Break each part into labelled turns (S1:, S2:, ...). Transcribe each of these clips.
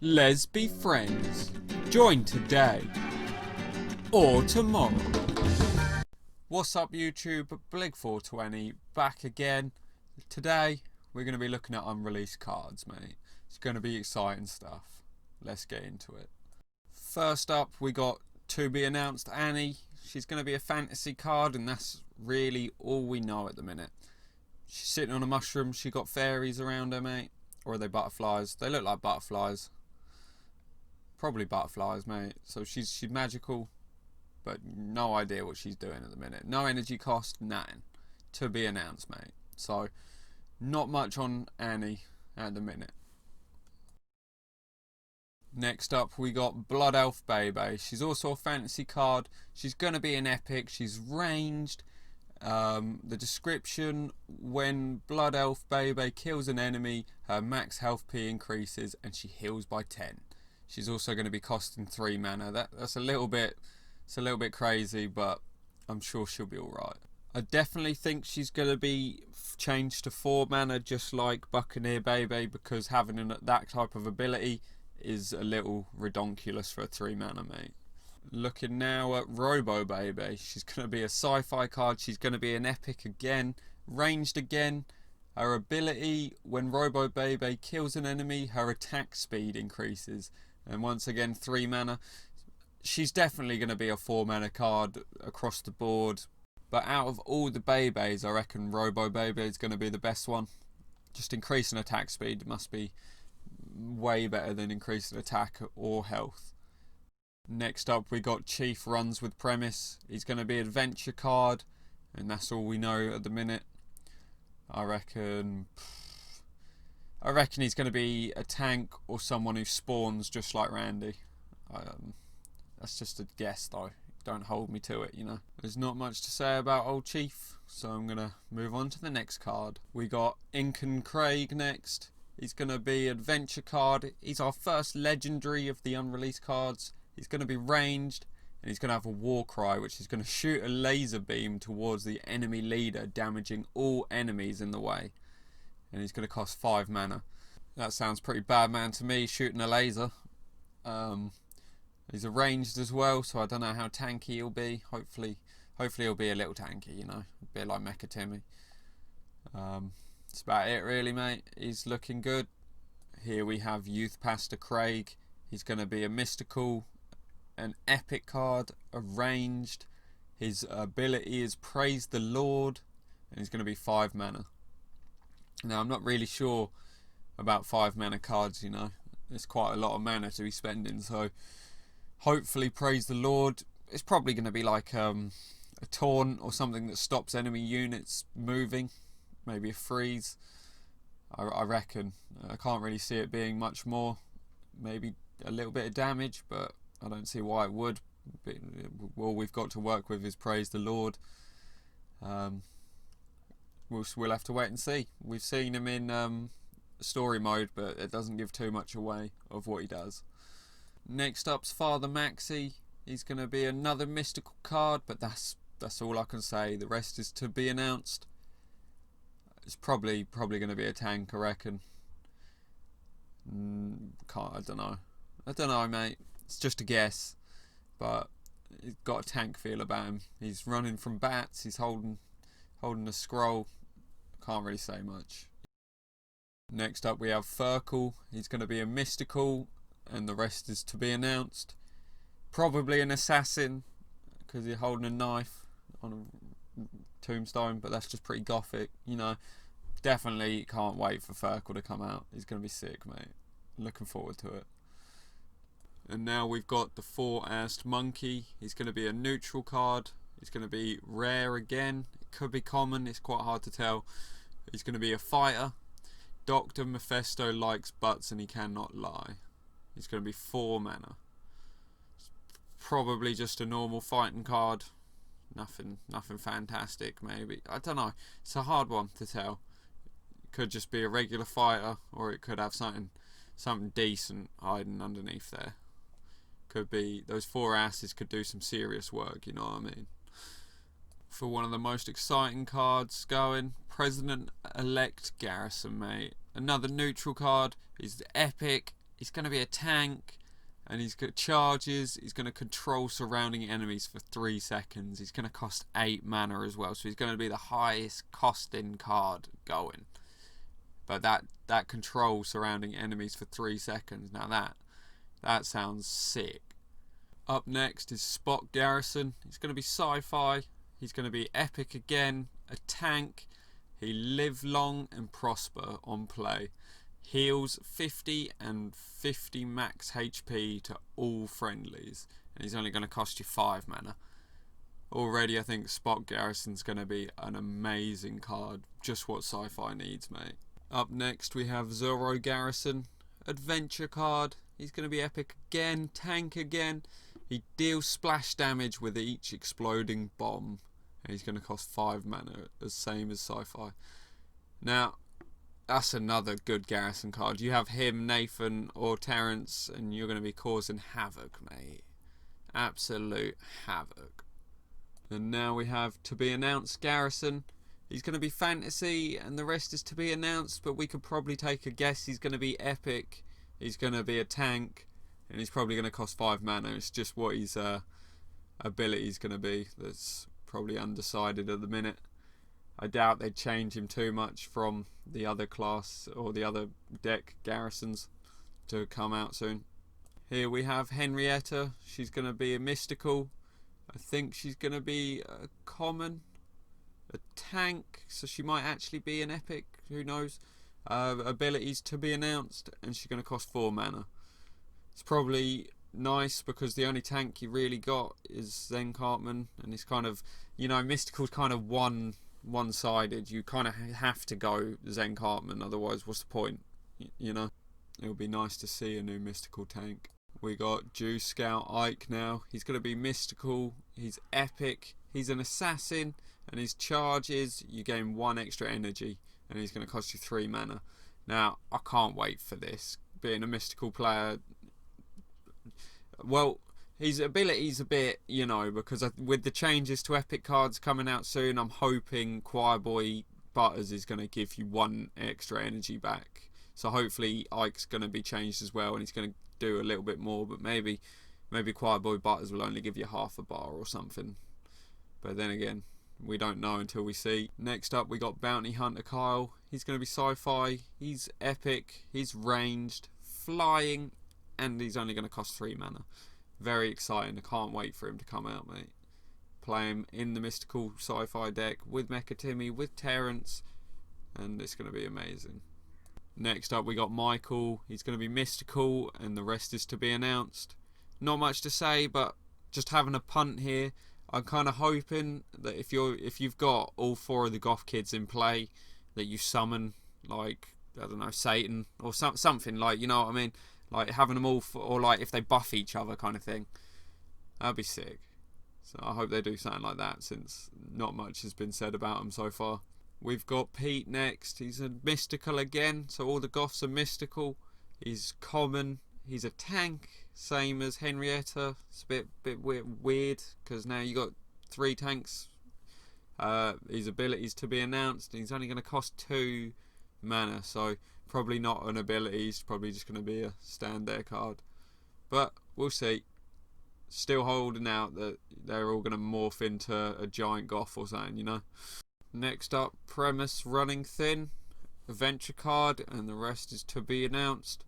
S1: Let's be friends. Join today or tomorrow. What's up YouTube? Blig420 back again. Today we're going to be looking at unreleased cards, mate. It's going to be exciting stuff. Let's get into it. First up we got to be announced Annie. She's going to be a fantasy card and that's really all we know at the minute. She's sitting on a mushroom. She got fairies around her, mate. Or are they butterflies? They look like butterflies. Probably butterflies, mate. So she's magical, but no idea what she's doing at the minute. No energy cost, nothing. To be announced, mate. So not much on Annie at the minute. Next up we got Blood Elf Baby. She's also a fantasy card. She's going to be an epic. She's ranged. The description: when Blood Elf Baby kills an enemy, her max health P increases and she heals by 10. She's also going to be costing 3 mana. That's a little bit crazy, but I'm sure she'll be alright. I definitely think she's going to be changed to 4 mana, just like Buccaneer Baby, because having that type of ability is a little redonkulous for a 3 mana, mate. Looking now at Robo Baby. She's going to be a sci-fi card. She's going to be an epic again, ranged again. Her ability: when Robo Baby kills an enemy, her attack speed increases. And once again, 3 mana. She's definitely going to be a 4 mana card across the board. But out of all the babies, I reckon Robo Baby is going to be the best one. Just increasing attack speed must be way better than increasing attack or health. Next up we got Chief Runs with Premise. He's going to be an adventure card, and that's all we know at the minute. I reckon he's going to be a tank or someone who spawns just like Randy. That's just a guess though. Don't hold me to it, you know. There's not much to say about old Chief, so I'm going to move on to the next card. We got Incan Craig next. He's going to be adventure card. He's our first legendary of the unreleased cards. He's going to be ranged, and he's going to have a war cry, which is going to shoot a laser beam towards the enemy leader, damaging all enemies in the way. And he's going to cost 5 mana. That sounds pretty bad, man, to me, shooting a laser. He's ranged as well, so I don't know how tanky he'll be. Hopefully he'll be a little tanky, you know, a bit like Mecha Timmy. That's about it, really, mate. He's looking good. Here we have Youth Pastor Craig. He's going to be a mystical, an epic card, a ranged. His ability is Praise the Lord, and he's going to be 5 mana. Now, I'm not really sure about 5 mana cards, you know. There's quite a lot of mana to be spending, so hopefully Praise the Lord. It's probably going to be like a taunt or something that stops enemy units moving. Maybe a freeze, I reckon. I can't really see it being much more. Maybe a little bit of damage, but I don't see why it would. All we've got to work with is Praise the Lord. We'll have to wait and see. We've seen him in story mode, but it doesn't give too much away of what he does. Next up's Father Maxi. He's going to be another mystical card, but that's all I can say. The rest is to be announced. It's probably going to be a tank, I reckon. I don't know, mate. It's just a guess, but he's got a tank feel about him. He's running from bats. He's holding a scroll. Can't really say much. Next up we have Furcal. He's going to be a mystical, and the rest is to be announced. Probably an assassin, because he's holding a knife on a tombstone, but that's just pretty gothic, you know. Definitely can't wait for Furcal to come out. He's going to be sick, mate. Looking forward to it. And now we've got the 4-Ape Monkey. He's going to be a neutral card. He's going to be rare again. It could be common. It's quite hard to tell. He's going to be a fighter. Dr. Mephisto likes butts and he cannot lie. He's going to be 4 mana. Probably just a normal fighting card. Nothing fantastic, maybe. I don't know. It's a hard one to tell. It could just be a regular fighter, or it could have something decent hiding underneath there. Could be those 4 asses could do some serious work, you know what I mean? For one of the most exciting cards going, President-elect Garrison May. Another neutral card. He's epic. He's going to be a tank, and he's got charges. He's going to control surrounding enemies for 3 seconds. He's going to cost 8 mana as well, so he's going to be the highest costing card going. But that control surrounding enemies for 3 seconds, now that sounds sick. Up next is Spock Garrison. He's going to be sci-fi. He's going to be epic again, a tank. He live long and prosper on play. Heals 50 and 50 max HP to all friendlies, and he's only going to cost you 5 mana. Already I think Spock Garrison's going to be an amazing card, just what sci-fi needs, mate. Up next we have Zoro Garrison, adventure card. He's going to be epic again, tank again. He deals splash damage with each exploding bomb, and he's going to cost 5 mana, the same as sci-fi. Now, that's another good Garrison card. You have him, Nathan, or Terrance, and you're going to be causing havoc, mate. Absolute havoc. And now we have to be announced Garrison. He's going to be fantasy, and the rest is to be announced, but we could probably take a guess he's going to be epic. He's going to be a tank, and he's probably going to cost 5 mana. It's just what his ability is going to be that's probably undecided at the minute. I doubt they'd change him too much from the other class or the other deck Garrisons to come out soon. Here we have Henrietta. She's going to be a mystical. I think she's going to be a common, a tank, so she might actually be an epic, who knows. Abilities to be announced, and she's going to cost 4 mana. It's probably nice because the only tank you really got is Zen Cartman, and it's kind of, you know, Mystical's kind of one-sided. You kind of have to go Zen Cartman, otherwise what's the point, you know? It would be nice to see a new mystical tank. We got Jew Scout Ike now. He's going to be mystical, he's epic, he's an assassin, and his charges, you gain 1 extra energy, and he's going to cost you 3 mana. Now, I can't wait for this. Being a mystical player, well, his ability's a bit, you know, because with the changes to epic cards coming out soon, I'm hoping Choir Boy Butters is going to give you 1 extra energy back. So hopefully Ike's going to be changed as well, and he's going to do a little bit more, but maybe Choir Boy Butters will only give you half a bar or something. But then again, we don't know until we see. Next up we got Bounty Hunter Kyle. He's going to be sci-fi, he's epic, he's ranged, flying, and he's only going to cost 3 mana. Very exciting. I can't wait for him to come out, mate. Play him in the mystical sci-fi deck with Mecha Timmy, with Terrance, and it's going to be amazing. Next up we got Michael. He's going to be mystical, and the rest is to be announced. Not much to say, but just having a punt here. I'm kind of hoping that if you've got all 4 of the Goth kids in play, that you summon, like, I don't know, Satan or something, like, you know what I mean, like having them all or like if they buff each other kind of thing. That'd be sick. So I hope they do something like that, since not much has been said about them so far. We've got Pete next. He's a mystical again, so all the Goths are mystical. He's common. He's a tank, same as Henrietta. It's a bit weird because now you got 3 tanks. His abilities to be announced. He's only going to cost 2 mana, so probably not an ability. He's probably just going to be a stand there card. But we'll see. Still holding out that they're all going to morph into a giant Goth or something, you know. Next up, Premise Running Thin, adventure card, and the rest is to be announced.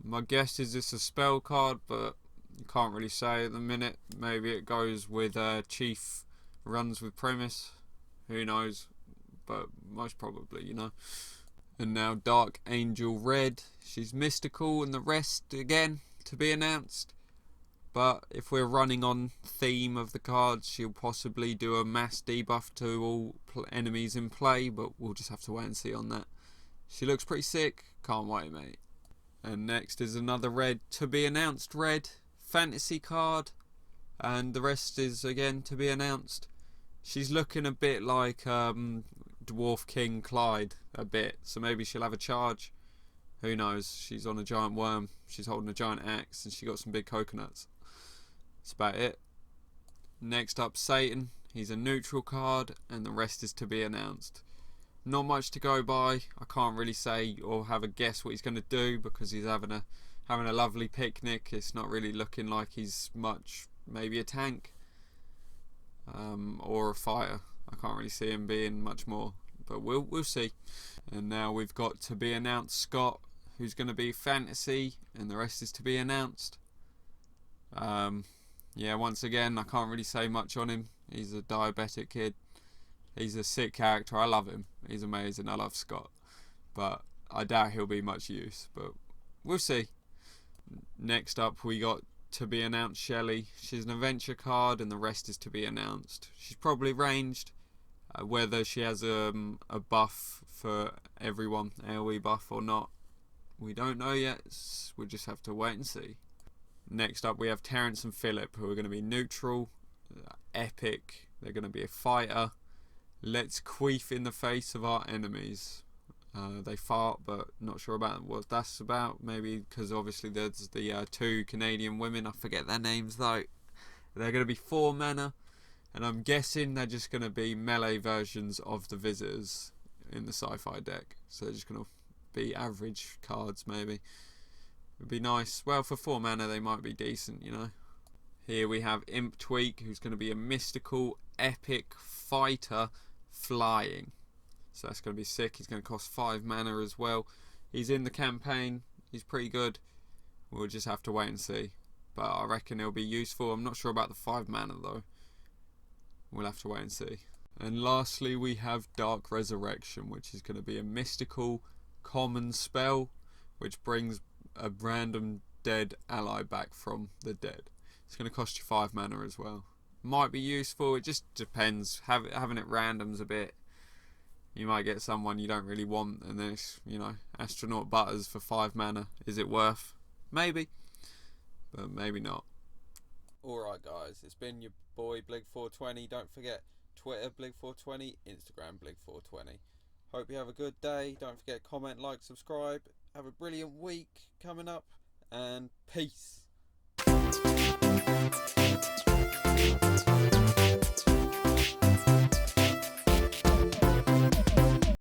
S1: My guess is it's a spell card, but you can't really say at the minute. Maybe it goes with Chief runs with Premise. Who knows? But most probably, you know. And now Dark Angel Red. She's mystical, and the rest again to be announced. But if we're running on theme of the cards, she'll possibly do a mass debuff to all enemies in play, but we'll just have to wait and see on that. She looks pretty sick. Can't wait, mate. And next is another red to be announced red fantasy card, and the rest is again to be announced. She's looking a bit like Dwarf King Clyde a bit, so maybe she'll have a charge. Who knows? She's on a giant worm. She's holding a giant axe, and she got some big coconuts. That's about it. Next up, Satan. He's a neutral card, and the rest is to be announced. Not much to go by. I can't really say or have a guess what he's going to do because he's having a lovely picnic. It's not really looking like he's much. Maybe a tank or a fighter. I can't really see him being much more, but we'll see. And now we've got to be announced Scott, who's going to be fantasy, and the rest is to be announced. Yeah, once again, I can't really say much on him. He's a diabetic kid. He's a sick character. I love him. He's amazing. I love Scott. But I doubt he'll be much use. But we'll see. Next up, we got to be announced Shelley. She's an adventure card, and the rest is to be announced. She's probably ranged. Whether she has a buff for everyone, AoE buff or not, we don't know yet. We'll just have to wait and see. Next up, we have Terrance and Phillip, who are going to be neutral, epic. They're going to be a fighter. Let's queef in the face of our enemies. They fart, but not sure about what that's about. Maybe because obviously there's the 2 Canadian women. I forget their names though. They're going to be 4 mana, and I'm guessing they're just going to be melee versions of the visitors in the sci-fi deck. So they're just going to be average cards maybe. It'd be nice. Well, for 4 mana they might be decent, you know. Here we have Imp Tweek, who's going to be a mystical epic fighter flying. So that's going to be sick. He's going to cost 5 mana as well. He's in the campaign. He's pretty good. We'll just have to wait and see. But I reckon he'll be useful. I'm not sure about the 5 mana though. We'll have to wait and see. And lastly we have Dark Resurrection, which is going to be a mystical common spell which brings a random dead ally back from the dead. It's going to cost you 5 mana as well. Might be useful. It just depends. Having it randoms a bit. You might get someone you don't really want, and then it's, you know, astronaut butters for 5 mana. Is it worth? Maybe, but maybe not. Alright guys, it's been your boy Blig420. Don't forget Twitter Blig420, Instagram Blig420. Hope you have a good day. Don't forget comment, like, subscribe. Have a brilliant week coming up, and peace.